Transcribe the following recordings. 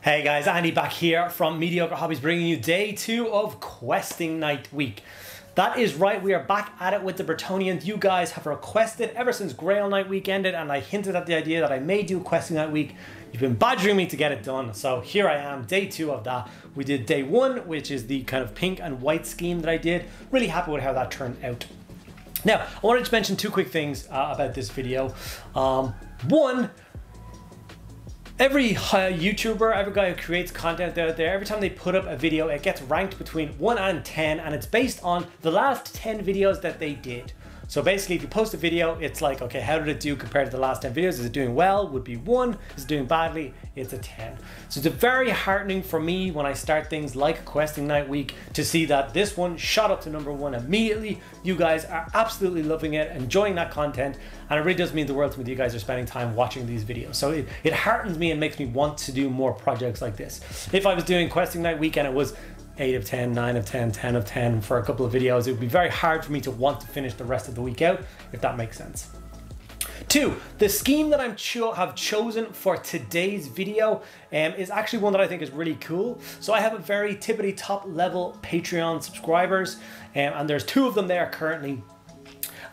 Hey guys, Andy back here from Mediocre Hobbies, bringing you day 2 of Questing Night week. That is right, we are back at it with the Bretonnians. You guys have requested ever since Grail Knight week ended, and I hinted at the idea that I may do Questing Night week. You've been badgering me to get it done, so here I am, day 2 of that. We did day 1, which is the kind of pink and white scheme that I did. Really happy with how that turned out. Now, I wanted to mention two quick things about this video. One, every YouTuber, every guy who creates content out there, every time they put up a video, it gets ranked between 1 and 10, and it's based on the last 10 videos that they did. So basically, if you post a video, it's like, okay, how did it do compared to the last 10 videos? Is it doing well? Would be 1. Is it doing badly? It's a 10. So it's very heartening for me when I start things like Questing Night week to see that this one shot up to number 1 immediately. You guys are absolutely loving it, enjoying that content, and it really does mean the world to me that you guys are spending time watching these videos. So it heartens me and makes me want to do more projects like this. If I was doing Questing Night week and it was 8 of 10, 9 of 10, 10 of 10 for a couple of videos, it would be very hard for me to want to finish the rest of the week out, if that makes sense. 2, the scheme that I have chosen for today's video is actually one that I think is really cool. So I have a very tippity top level Patreon subscribers, and there's 2 of them there currently.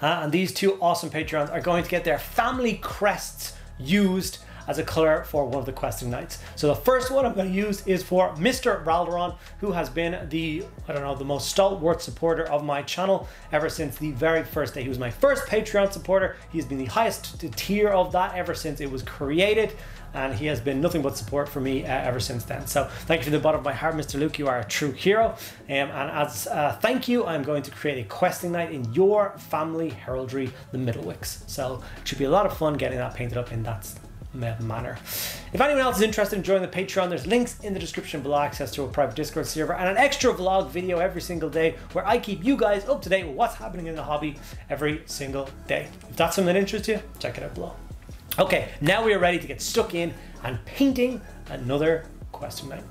And these 2 awesome Patrons are going to get their family crests used as a color for one of the Questing Nights. So the first one I'm going to use is for Mr. Ralderon, who has been the most stalwart supporter of my channel ever since the very first day. He was my first Patreon supporter. He's been the highest tier of that ever since it was created, and he has been nothing but support for me ever since then. So thank you from the bottom of my heart, Mr. Luke. You are a true hero. And as a thank you, I'm going to create a Questing Night in your family heraldry, the Middlewicks. So it should be a lot of fun getting that painted up in that manner. If anyone else is interested in joining the Patreon, there's links in the description below, access to a private Discord server, and an extra vlog video every single day where I keep you guys up to date with what's happening in the hobby every single day. If that's something that interests you, check it out below. Okay, now we are ready to get stuck in and painting another Questing Night.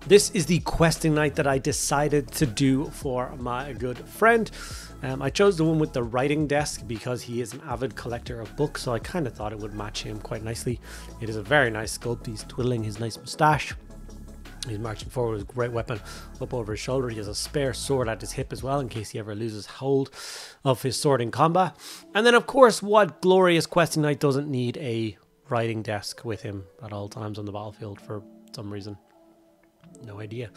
This is the Questing Night that I decided to do for my good friend. I chose the one with the writing desk because he is an avid collector of books, so I kind of thought it would match him quite nicely. It is a very nice sculpt. He's twiddling his nice moustache. He's marching forward with a great weapon up over his shoulder. He has a spare sword at his hip as well in case he ever loses hold of his sword in combat. And then, of course, what glorious Questing Knight doesn't need a writing desk with him at all times on the battlefield for some reason? No idea.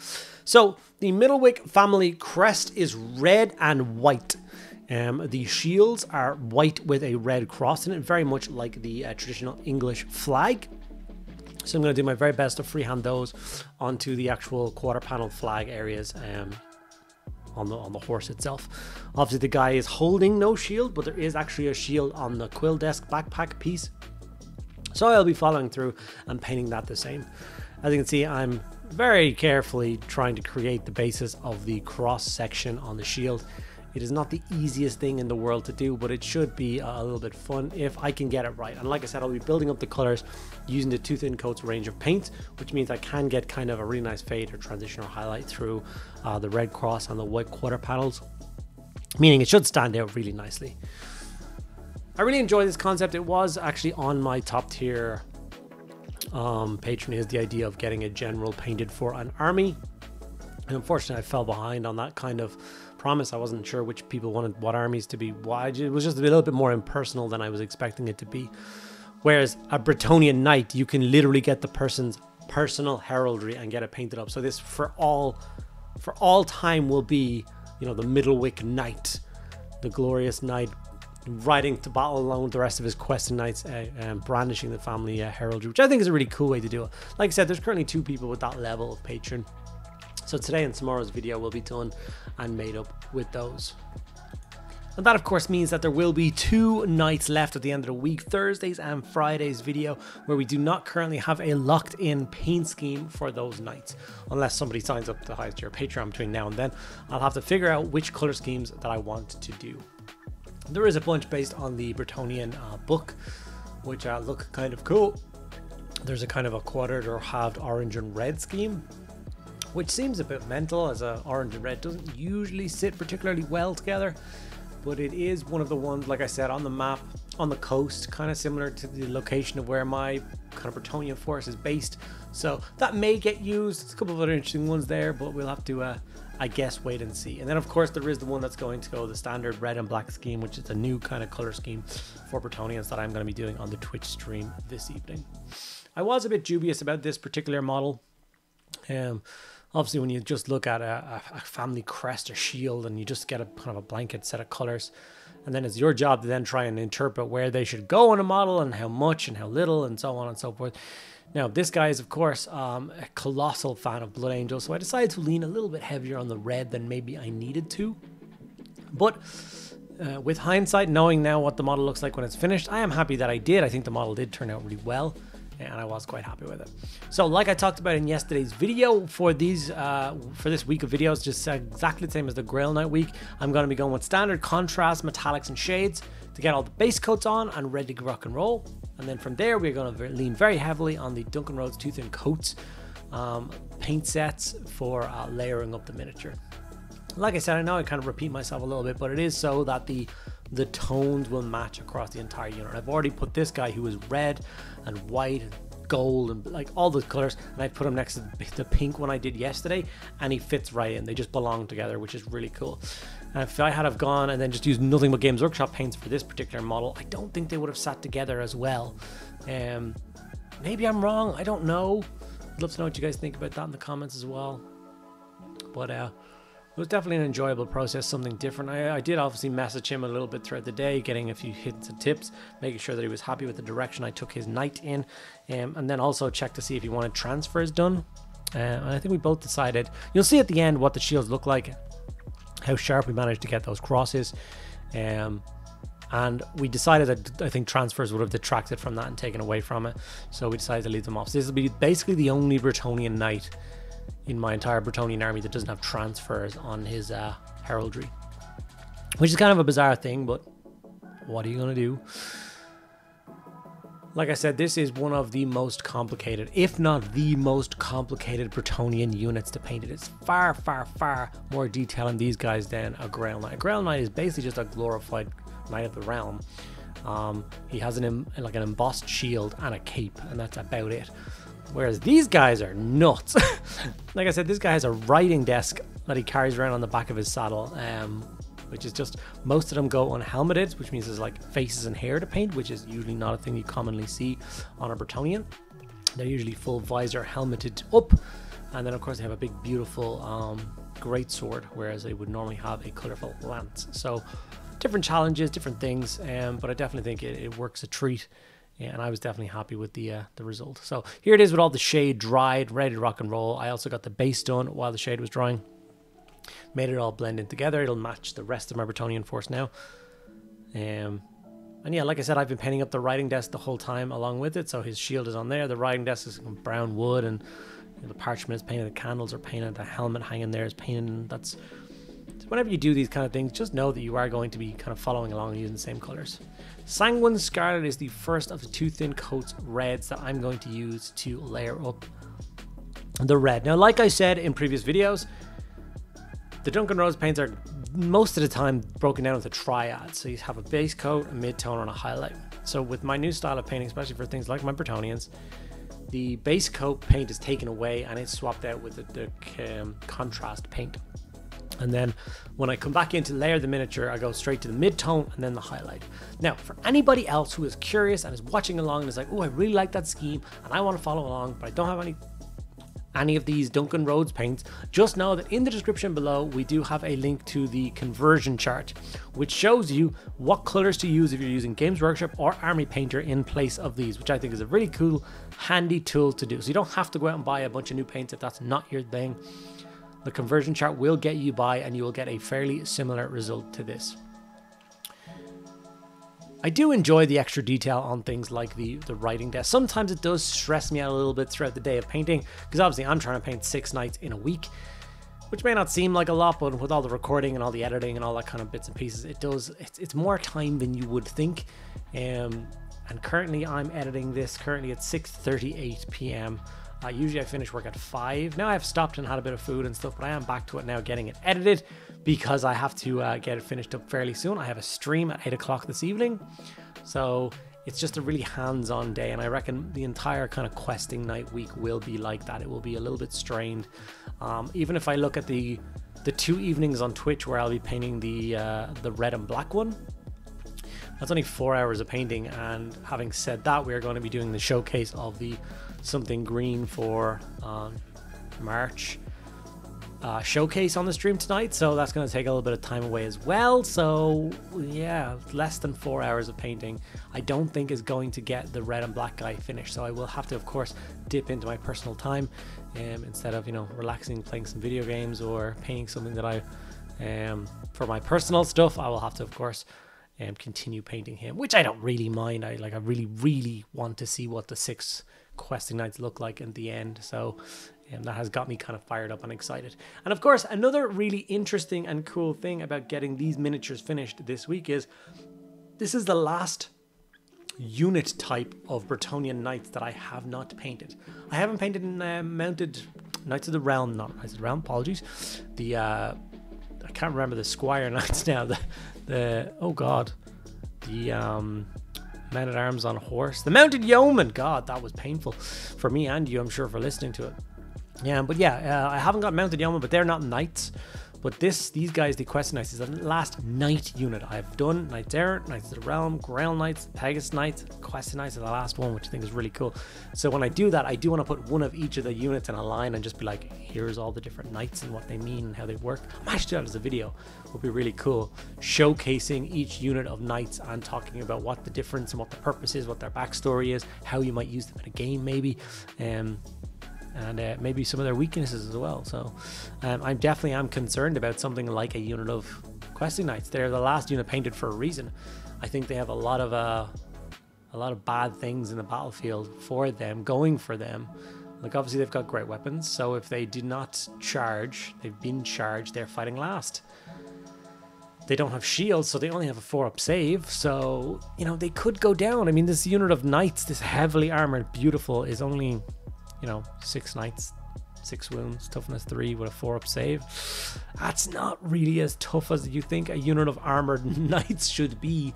So the Middlewick family crest is red and white. The shields are white with a red cross in it, very much like the traditional English flag. So I'm going to do my very best to freehand those onto the actual quarter panel flag areas on the horse itself. Obviously the guy is holding no shield, but there is actually a shield on the quill desk backpack piece. So I'll be following through and painting that the same. As you can see, I'm very carefully trying to create the basis of the cross section on the shield. It is not the easiest thing in the world to do, but it should be a little bit fun if I can get it right. And like I said, I'll be building up the colors using the 2 thin coats range of paint, which means I can get kind of a really nice fade or transition or highlight through the red cross and the white quarter panels, meaning it should stand out really nicely. I really enjoy this concept. It was actually on my top tier Patron, is the idea of getting a general painted for an army, and unfortunately I fell behind on that kind of promise. I wasn't sure which people wanted what armies to be wide. It was just a little bit more impersonal than I was expecting it to be, whereas a Bretonnian knight, you can literally get the person's personal heraldry and get it painted up. So this for all time will be, you know, the Middlewick knight, the glorious knight, riding to battle along with the rest of his Questing Knights, brandishing the family heraldry, which I think is a really cool way to do it. Like I said, there's currently 2 people with that level of patron. So today and tomorrow's video will be done and made up with those. And that of course means that there will be 2 nights left at the end of the week, Thursdays and Fridays video, where we do not currently have a locked in paint scheme for those nights. Unless somebody signs up to the highest tier Patreon between now and then, I'll have to figure out which color schemes that I want to do. There is a bunch based on the Bretonnian book, which look kind of cool. There's a kind of a quartered or halved orange and red scheme, which seems a bit mental, as orange and red doesn't usually sit particularly well together. but it is one of the ones, like I said, on the map, on the coast, kind of similar to the location of where my kind of Bretonnian force is based. So that may get used. There's a couple of other interesting ones there, but we'll have to, I guess, wait and see. And then, of course, there is the one that's going to go the standard red and black scheme, which is a new kind of color scheme for Bretonnians that I'm going to be doing on the Twitch stream this evening. I was a bit dubious about this particular model. Obviously, when you just look at a family crest or shield and you just get a kind of a blanket set of colors, and then it's your job to then try and interpret where they should go in a model and how much and how little and so on and so forth. Now, this guy is, of course, a colossal fan of Blood Angel, so I decided to lean a little bit heavier on the red than maybe I needed to. But with hindsight, knowing now what the model looks like when it's finished, I am happy that I did. I think the model did turn out really well, and I was quite happy with it. So like I talked about in yesterday's video, for these for this week of videos, just exactly the same as the Grail Knight week, I'm going to be going with standard contrast, metallics and shades to get all the base coats on and ready to rock and roll. And then from there, we're going to lean very heavily on the Duncan Rhodes Too Thin Coats paint sets for layering up the miniature. Like I said, I know I kind of repeat myself a little bit, but it is so that the tones will match across the entire unit. I've already put this guy who is red and white and gold and like all the colors, and I put him next to the pink one I did yesterday, and he fits right in. They just belong together, which is really cool. And if I had have gone and then just used nothing but Games Workshop paints for this particular model, I don't think they would have sat together as well. Maybe I'm wrong, I don't know. I'd love to know what you guys think about that in the comments as well. But it was definitely an enjoyable process, something different. I did obviously message him a little bit throughout the day, getting a few hints and tips, making sure that he was happy with the direction I took his knight in, and then also check to see if he wanted transfers done. And I think we both decided, you'll see at the end what the shields look like, how sharp we managed to get those crosses, and we decided that I think transfers would have detracted from that and taken away from it, so we decided to leave them off. So this will be basically the only Bretonnian knight in my entire Bretonnian army that doesn't have transfers on his heraldry, which is kind of a bizarre thing, but what are you going to do? Like I said, this is one of the most complicated, if not the most complicated Bretonnian units to paint. It is far, far, far more detail in these guys than a Grail Knight. A Grail Knight is basically just a glorified Knight of the Realm. He has an embossed shield and a cape, and that's about it. Whereas these guys are nuts. Like I said, this guy has a writing desk that he carries around on the back of his saddle, which is just, most of them go unhelmeted, which means there's like faces and hair to paint, which is usually not a thing you commonly see on a Bretonnian. They're usually full visor helmeted up, and then of course they have a big beautiful great sword, whereas they would normally have a colorful lance. So different challenges, different things, but I definitely think it works a treat. Yeah, and I was definitely happy with the result. So here it is with all the shade dried, ready to rock and roll. I also got the base done while the shade was drying. Made it all blend in together. It'll match the rest of my Bretonnian force now. And yeah, like I said, I've been painting up the writing desk the whole time along with it. So his shield is on there. The writing desk is brown wood, and the parchment is painted. The candles are painted. The helmet hanging there is painted. And that's, whenever you do these kind of things, just know that you are going to be kind of following along using the same colors. Sanguine Scarlet is the first of the Too Thin Coats reds that I'm going to use to layer up the red. Now, like I said in previous videos, the Duncan Rhodes paints are most of the time broken down into triads. So you have a base coat, a mid-tone, and a highlight. So with my new style of painting, especially for things like my Bretonnians, the base coat paint is taken away and it's swapped out with the contrast paint. And then when I come back in to layer the miniature, I go straight to the mid-tone and then the highlight. Now, for anybody else who is curious and is watching along and is like, oh, I really like that scheme and I want to follow along, but I don't have any of these Duncan Rhodes paints, just know that in the description below, we do have a link to the conversion chart, which shows you what colors to use if you're using Games Workshop or Army Painter in place of these, which I think is a really cool, handy tool to do. So you don't have to go out and buy a bunch of new paints if that's not your thing. The conversion chart will get you by, and you will get a fairly similar result to this. I do enjoy the extra detail on things like the writing desk. Sometimes it does stress me out a little bit throughout the day of painting, because obviously I'm trying to paint 6 nights in a week, which may not seem like a lot, but with all the recording and all the editing and all that kind of bits and pieces, it's more time than you would think. And currently I'm editing this currently at 6:38 p.m. Usually I finish work at 5. Now I've stopped and had a bit of food and stuff, but I am back to it now, getting it edited, because I have to get it finished up fairly soon. I have a stream at 8 o'clock this evening, so it's just a really hands-on day, and I reckon the entire kind of questing night week will be like that. It will be a little bit strained. Even if I look at the 2 evenings on Twitch where I'll be painting the red and black one, that's only 4 hours of painting. And having said that, we're going to be doing the showcase of the something green for March showcase on the stream tonight, so that's going to take a little bit of time away as well. So yeah, less than 4 hours of painting I don't think is going to get the red and black guy finished, so I will have to, of course, dip into my personal time instead of, you know, relaxing, playing some video games or painting something that I for my personal stuff. I will have to, of course, continue painting him, which I don't really mind. I really want to see what the 6 questing nights look like in the end, so that has got me kind of fired up and excited. And of course, another really interesting and cool thing about getting these miniatures finished this week is this is the last unit type of Bretonnian knights that I have not painted. I haven't painted in mounted Knights of the Realm, not Knights of the Realm, apologies. The I can't remember the Squire Knights now. The oh god, the Man at Arms on horse, the Mounted Yeoman. God, that was painful for me and you, I'm sure, for listening to it. Yeah, but yeah, I haven't got Mounted Yeoman, but they're not knights. But these guys, the Quest Knights, is the last knight unit I've done. Knights Errant, Knights of the Realm, Grail Knights, Pegasus Knights, Quest Knights are the last one, which I think is really cool. So when I do that, I do want to put one of each of the units in a line and just be like, here's all the different knights and what they mean and how they work. I might actually do that as a video. It would be really cool, showcasing each unit of knights and talking about what the difference and what the purpose is, what their backstory is, how you might use them in a game maybe. And maybe some of their weaknesses as well. So I definitely am concerned about something like a unit of questing knights. They're the last unit painted for a reason. I think they have a lot of bad things in the battlefield for them, going for them. Like, obviously they've got great weapons, so if they do not charge, they've been charged, they're fighting last. They don't have shields, so they only have a 4-up save, so, you know, they could go down. I mean, this unit of knights, this heavily armored beautiful, is only, you know, 6 knights, 6 wounds, toughness 3 with a 4-up save. That's not really as tough as you think a unit of armored knights should be.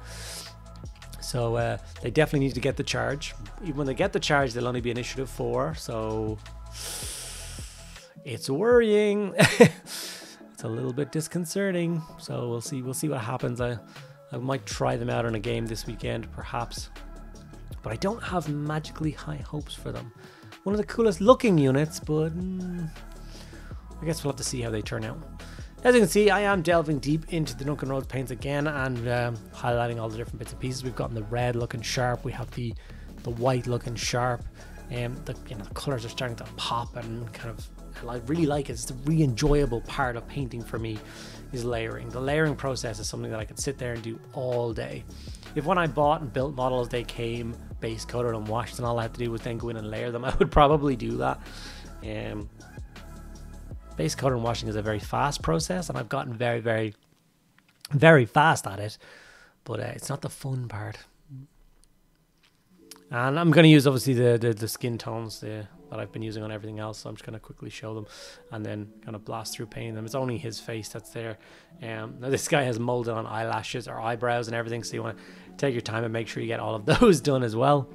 So they definitely need to get the charge. Even when they get the charge, they'll only be initiative 4, so it's worrying. It's a little bit disconcerting, so we'll see what happens. I might try them out in a game this weekend perhaps, but I don't have magically high hopes for them. One of the coolest looking units, but I guess we'll have to see how they turn out. As you can see, I am delving deep into the Duncan Road paints again and highlighting all the different bits and pieces. We've gotten the red looking sharp, we have the white looking sharp, and the colors are starting to pop and kind of, I really like it. It's the really enjoyable part of painting for me, is layering. The layering process is something that I could sit there and do all day. If when I bought and built models they came base coated and washed and all I had to do was then go in and layer them, I would probably do that. Base coating and washing is a very fast process, and I've gotten very, very, very fast at it, but it's not the fun part. And I'm going to use obviously the skin tones that I've been using on everything else, so I'm just going to quickly show them and then kind of blast through painting them. It's only his face that's there. Now this guy has molded on eyelashes or eyebrows and everything, so you want to take your time and make sure you get all of those done as well.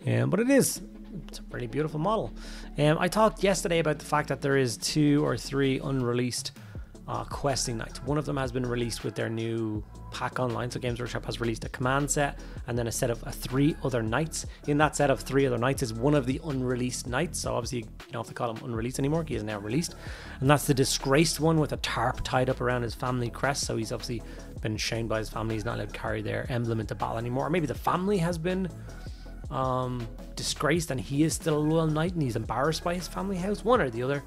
But it's a pretty beautiful model. I talked yesterday about the fact that there is 2 or 3 unreleased questing nights. One of them has been released with their new pack online, so Games Workshop has released a command set and then a set of 3 other knights. In that set of 3 other knights is one of the unreleased knights, so obviously you don't have to call him unreleased anymore, he is now released, and that's the Disgraced one with a tarp tied up around his family crest. So he's obviously been shamed by his family, he's not allowed to carry their emblem into battle anymore, or maybe the family has been disgraced and he is still a loyal knight and he's embarrassed by his family house, one or the other.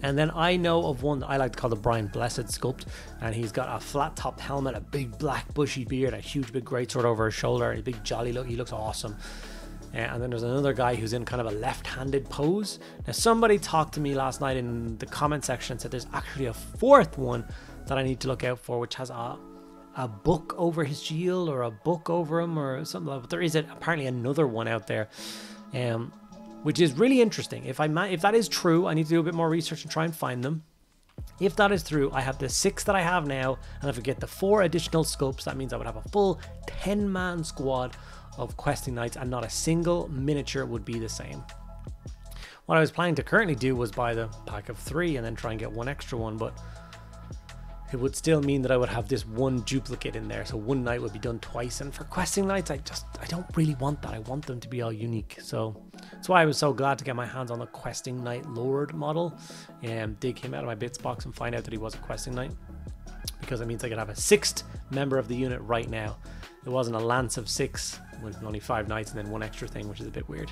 And then I know of one that I like to call the Brian Blessed Sculpt, and he's got a flat topped helmet, a big black bushy beard, a huge big greatsword over his shoulder, and a big jolly look. He looks awesome. And then there's another guy who's in kind of a left-handed pose. Now somebody talked to me last night in the comment section and said there's actually a 4th one that I need to look out for, which has a book over his shield or a book over him or something like that. But there is apparently another one out there. which is really interesting. If that is true, I need to do a bit more research and try and find them. If that is true, I have the 6 that I have now, and if I get the 4 additional sculpts, that means I would have a full 10-man squad of questing knights, and not a single miniature would be the same. What I was planning to currently do was buy the pack of 3 and then try and get one extra one, but it would still mean that I would have this one duplicate in there, so one knight would be done twice. And for questing knights, I don't really want that. I want them to be all unique. So that's why I was so glad to get my hands on the questing knight lord model. Dig him out of my bits box and find out that he was a questing knight, because it means I could have a 6th member of the unit right now. It wasn't a lance of 6 with only 5 knights and then one extra thing, which is a bit weird.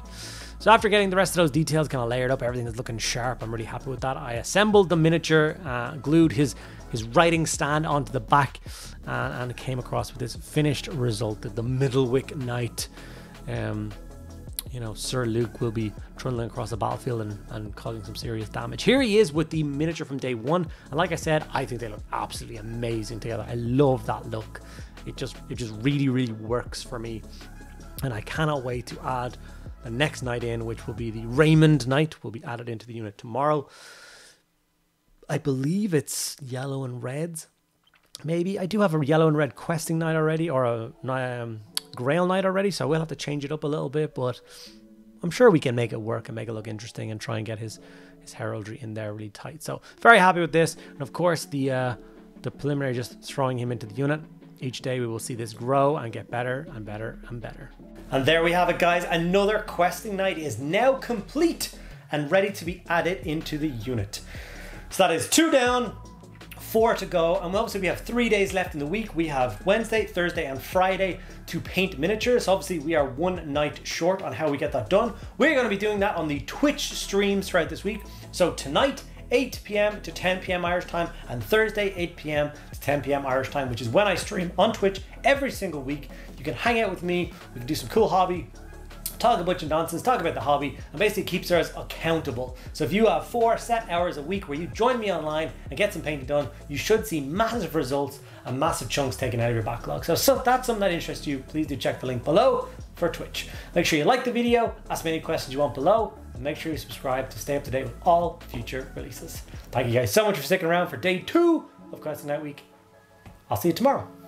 So after getting the rest of those details kind of layered up, everything is looking sharp. I'm really happy with that. I assembled the miniature, glued his writing stand onto the back, and came across with this finished result, the Middlewick Knight. You know, Sir Luke will be trundling across the battlefield and causing some serious damage. Here he is with the miniature from day 1, and like I said, I think they look absolutely amazing together. I love that look. It just really works for me, and I cannot wait to add the next knight in, which will be the Raymond Knight. Will be added into the unit tomorrow. I believe it's yellow and reds. Maybe I do have a yellow and red questing knight already, or a Grail Knight already, so I will have to change it up a little bit, but I'm sure we can make it work and make it look interesting and try and get his heraldry in there really tight. So very happy with this, and of course the preliminary, just throwing him into the unit. Each day we will see this grow and get better and better and better. And there we have it, guys. Another questing knight is now complete and ready to be added into the unit. So that is 2 down, 4 to go, and obviously we have 3 days left in the week. We have Wednesday, Thursday and Friday to paint miniatures. Obviously we are 1 night short on how we get that done. We're going to be doing that on the Twitch streams throughout this week. So tonight, 8 p.m. to 10 p.m. Irish time, and Thursday 8 p.m. to 10 p.m. Irish time, which is when I stream on Twitch every single week. You can hang out with me, we can do some cool hobby, talk a bunch of nonsense, talk about the hobby, and basically keeps us accountable. So if you have 4 set hours a week where you join me online and get some painting done, you should see massive results and massive chunks taken out of your backlog. So if that's something that interests you, please do check the link below for Twitch. Make sure you like the video, ask me any questions you want below, and make sure you subscribe to stay up to date with all future releases. Thank you guys so much for sticking around for day 2 of Questing Night Week. I'll see you tomorrow.